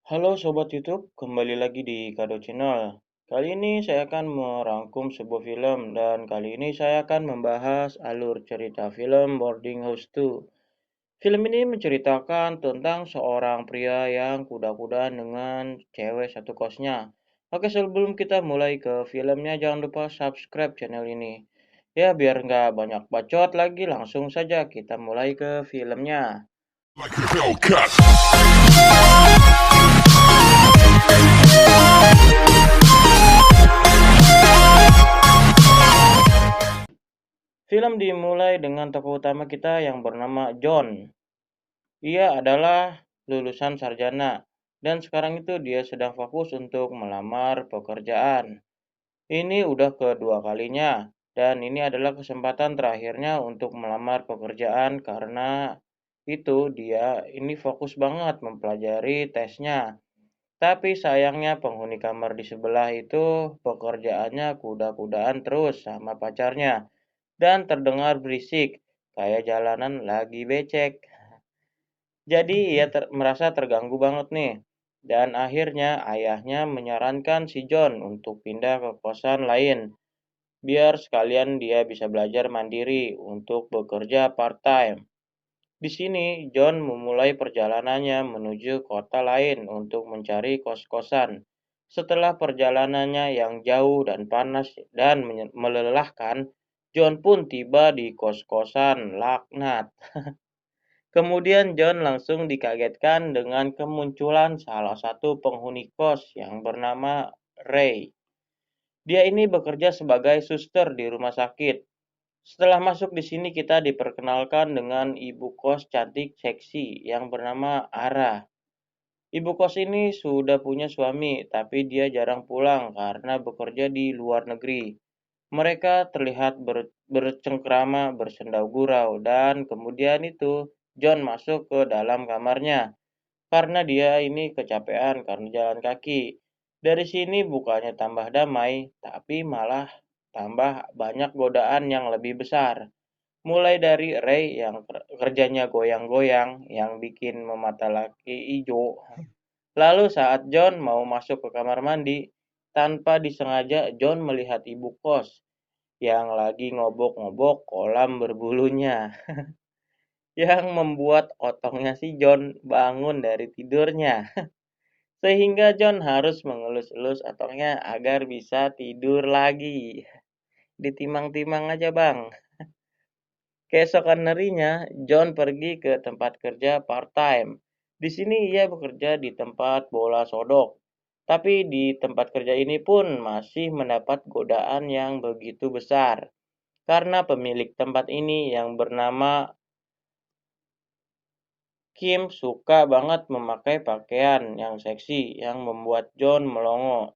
Halo Sobat YouTube, kembali lagi di Kado Channel. Kali ini saya akan merangkum sebuah film dan kali ini saya akan membahas alur cerita film Boarding House 2. Film ini menceritakan tentang seorang pria yang kuda-kudaan dengan cewek satu kosnya. Oke, sebelum kita mulai ke filmnya, jangan lupa subscribe channel ini. Ya, biar nggak banyak bacot lagi, langsung saja kita mulai ke filmnya. Like a Hellcat. Film dimulai dengan tokoh utama kita yang bernama John. Ia adalah lulusan sarjana dan sekarang itu dia sedang fokus untuk melamar pekerjaan. Ini udah kedua kalinya dan ini adalah kesempatan terakhirnya untuk melamar pekerjaan karena itu dia ini fokus banget mempelajari tesnya. Tapi sayangnya penghuni kamar di sebelah itu pekerjaannya kuda-kudaan terus sama pacarnya dan terdengar berisik kayak jalanan lagi becek. Jadi ia merasa terganggu banget nih. Dan akhirnya ayahnya menyarankan si John untuk pindah ke kosan lain. Biar sekalian dia bisa belajar mandiri untuk bekerja part-time. Di sini John memulai perjalanannya menuju kota lain untuk mencari kos-kosan. Setelah perjalanannya yang jauh dan panas dan melelahkan, John pun tiba di kos-kosan laknat. Kemudian John langsung dikagetkan dengan kemunculan salah satu penghuni kos yang bernama Ray. Dia ini bekerja sebagai suster di rumah sakit. Setelah masuk di sini kita diperkenalkan dengan ibu kos cantik seksi yang bernama Ara. Ibu kos ini sudah punya suami, tapi dia jarang pulang karena bekerja di luar negeri. Mereka terlihat bercengkrama, bersendau gurau, dan kemudian itu John masuk ke dalam kamarnya karena dia ini kecapean karena jalan kaki. Dari sini bukannya tambah damai, tapi malah tambah banyak godaan yang lebih besar. Mulai dari Ray yang kerjanya goyang-goyang, yang bikin memata laki ijo. Lalu saat John mau masuk ke kamar mandi, tanpa disengaja John melihat ibu kos yang lagi ngobok-ngobok kolam berbulunya, yang membuat otongnya si John bangun dari tidurnya. Sehingga John harus mengelus-elus otongnya agar bisa tidur lagi. Ditimang-timang aja bang. Keesokan harinya, John pergi ke tempat kerja part-time. Di sini ia bekerja di tempat bola sodok. Tapi di tempat kerja ini pun masih mendapat godaan yang begitu besar. Karena pemilik tempat ini yang bernama Kim suka banget memakai pakaian yang seksi yang membuat John melongo.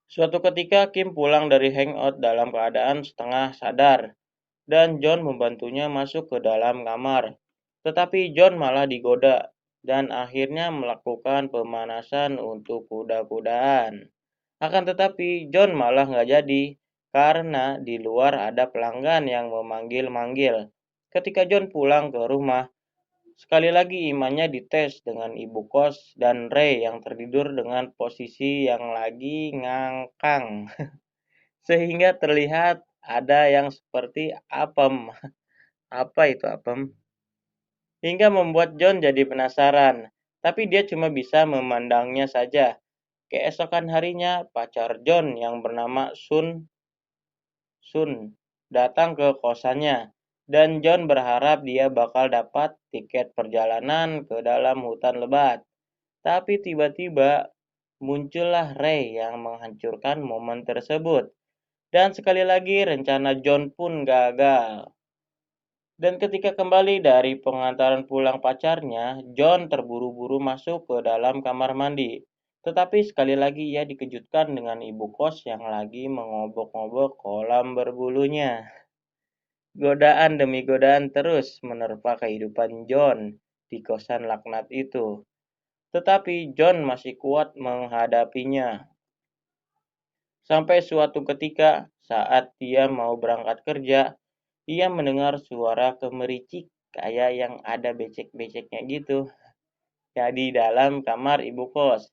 Suatu ketika Kim pulang dari hangout dalam keadaan setengah sadar dan John membantunya masuk ke dalam kamar. Tetapi John malah digoda dan akhirnya melakukan pemanasan untuk kuda-kudaan. Akan tetapi John malah nggak jadi karena di luar ada pelanggan yang memanggil-manggil. Ketika John pulang ke rumah, sekali lagi imannya dites dengan ibu kos dan Ray yang tertidur dengan posisi yang lagi ngangkang. Sehingga terlihat ada yang seperti apem. Apa itu apem? Hingga membuat John jadi penasaran. Tapi dia cuma bisa memandangnya saja. Keesokan harinya, pacar John yang bernama Sun datang ke kosannya. Dan John berharap dia bakal dapat tiket perjalanan ke dalam hutan lebat. Tapi tiba-tiba muncullah Ray yang menghancurkan momen tersebut. Dan sekali lagi rencana John pun gagal. Dan ketika kembali dari pengantaran pulang pacarnya, John terburu-buru masuk ke dalam kamar mandi. Tetapi sekali lagi ia dikejutkan dengan ibu kos yang lagi mengobok-ngobok kolam berbulunya. Godaan demi godaan terus menerpa kehidupan John di kosan laknat itu. Tetapi John masih kuat menghadapinya. Sampai suatu ketika saat dia mau berangkat kerja, ia mendengar suara kemericik kayak yang ada becek-beceknya gitu. ya di dalam kamar ibu kos.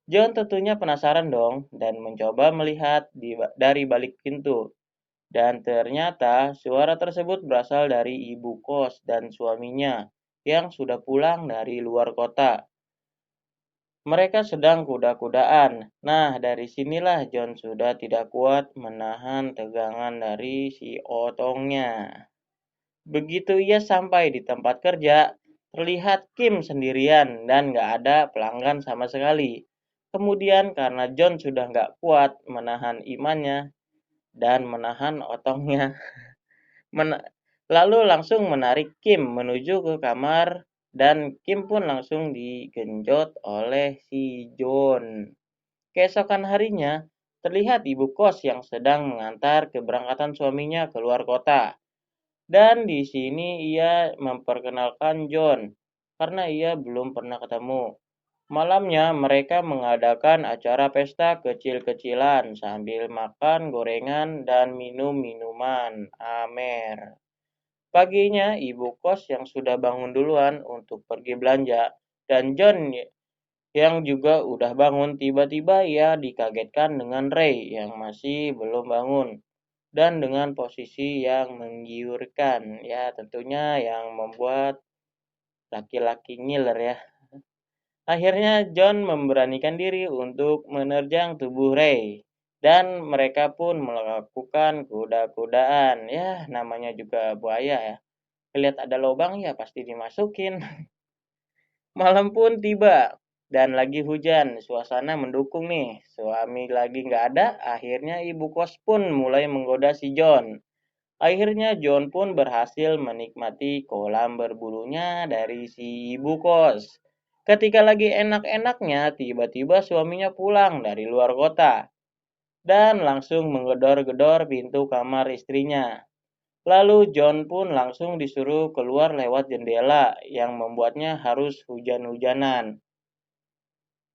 John tentunya penasaran dong dan mencoba melihat dari balik pintu. Dan ternyata suara tersebut berasal dari ibu kos dan suaminya yang sudah pulang dari luar kota. Mereka sedang kuda-kudaan. Nah, dari sinilah John sudah tidak kuat menahan tegangan dari si otongnya. Begitu ia sampai di tempat kerja, terlihat Kim sendirian dan gak ada pelanggan sama sekali. Kemudian karena John sudah gak kuat menahan imannya dan menahan otongnya, lalu langsung menarik Kim menuju ke kamar dan Kim pun langsung digenjot oleh si John. Keesokan harinya, terlihat ibu kos yang sedang mengantar keberangkatan suaminya keluar kota. Dan di sini ia memperkenalkan John karena ia belum pernah ketemu. Malamnya mereka mengadakan acara pesta kecil-kecilan sambil makan gorengan dan minum minuman Amer. Paginya, ibu kos yang sudah bangun duluan untuk pergi belanja, dan John yang juga udah bangun, tiba-tiba ia dikagetkan dengan Ray yang masih belum bangun dan dengan posisi yang menggiurkan. Ya, tentunya yang membuat laki-laki ngiler ya. Akhirnya John memberanikan diri untuk menerjang tubuh Ray. Dan mereka pun melakukan kuda-kudaan. Ya, namanya juga buaya ya. Lihat ada lubang ya pasti dimasukin. Malam pun tiba dan lagi hujan, suasana mendukung nih. Suami lagi nggak ada, akhirnya ibu kos pun mulai menggoda si John. Akhirnya John pun berhasil menikmati kolam berbulunya dari si ibu kos. Ketika lagi enak-enaknya, tiba-tiba suaminya pulang dari luar kota dan langsung menggedor-gedor pintu kamar istrinya. Lalu John pun langsung disuruh keluar lewat jendela yang membuatnya harus hujan-hujanan.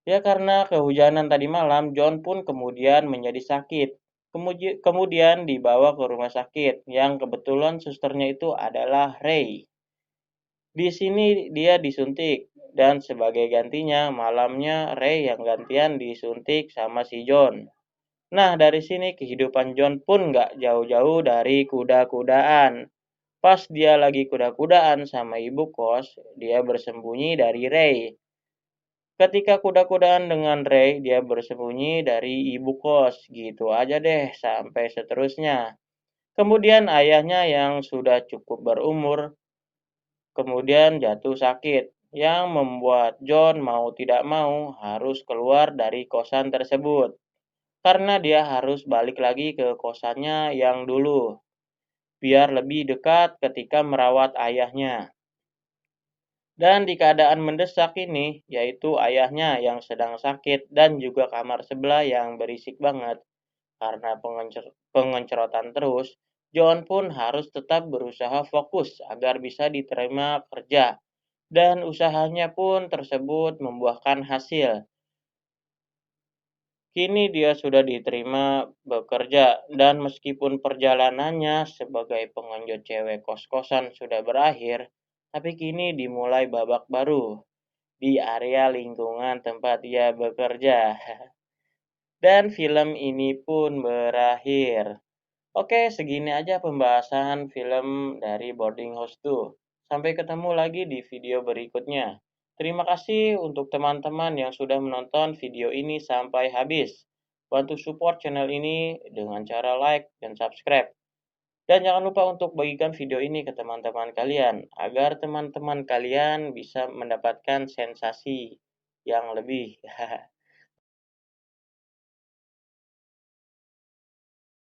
Ya karena kehujanan tadi malam, John pun kemudian menjadi sakit. Kemudian dibawa ke rumah sakit yang kebetulan susternya itu adalah Ray. Di sini dia disuntik dan sebagai gantinya malamnya Ray yang gantian disuntik sama si John. Nah dari sini kehidupan John pun gak jauh-jauh dari kuda-kudaan. Pas dia lagi kuda-kudaan sama ibu kos, dia bersembunyi dari Ray. Ketika kuda-kudaan dengan Ray, dia bersembunyi dari ibu kos. Gitu aja deh sampai seterusnya. Kemudian ayahnya yang sudah cukup berumur kemudian jatuh sakit yang membuat John mau tidak mau harus keluar dari kosan tersebut. Karena dia harus balik lagi ke kosannya yang dulu biar lebih dekat ketika merawat ayahnya. Dan di keadaan mendesak ini, yaitu ayahnya yang sedang sakit dan juga kamar sebelah yang berisik banget karena pengencerotan terus, John pun harus tetap berusaha fokus agar bisa diterima kerja. Dan usahanya pun tersebut membuahkan hasil. Kini dia sudah diterima bekerja dan meskipun perjalanannya sebagai penganjur cewek kos-kosan sudah berakhir, tapi kini dimulai babak baru di area lingkungan tempat dia bekerja. Dan film ini pun berakhir. Oke, segini aja pembahasan film dari Boarding House 2. Sampai ketemu lagi di video berikutnya. Terima kasih untuk teman-teman yang sudah menonton video ini sampai habis. Bantu support channel ini dengan cara like dan subscribe. Dan jangan lupa untuk bagikan video ini ke teman-teman kalian, agar teman-teman kalian bisa mendapatkan sensasi yang lebih.